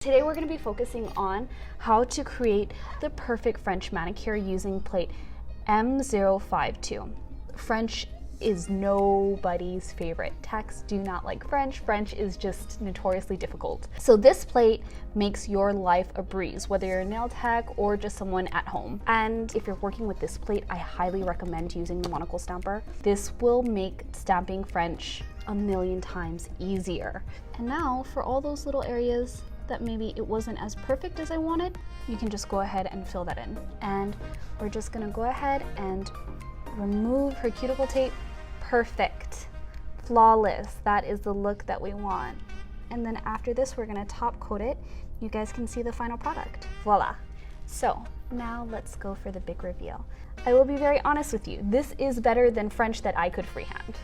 Today we're going to be focusing on how to create the perfect French manicure using plate M052. French is nobody's favorite. Techs do not like French. French is just notoriously difficult. So this plate makes your life a breeze, whether you're a nail tech or just someone at home. And if you're working with this plate, I highly recommend using the monocle stamper. This will make stamping French a million times easier. And now for all those little areas that maybe it wasn't as perfect as I wanted, you can just go ahead and fill that in. And we're just gonna go ahead and remove her cuticle tape. Perfect, flawless. That is the look that we want. And then after this, we're gonna top coat it. You guys can see the final product. Voila. So now let's go for the big reveal. I will be very honest with you. This is better than French that I could freehand.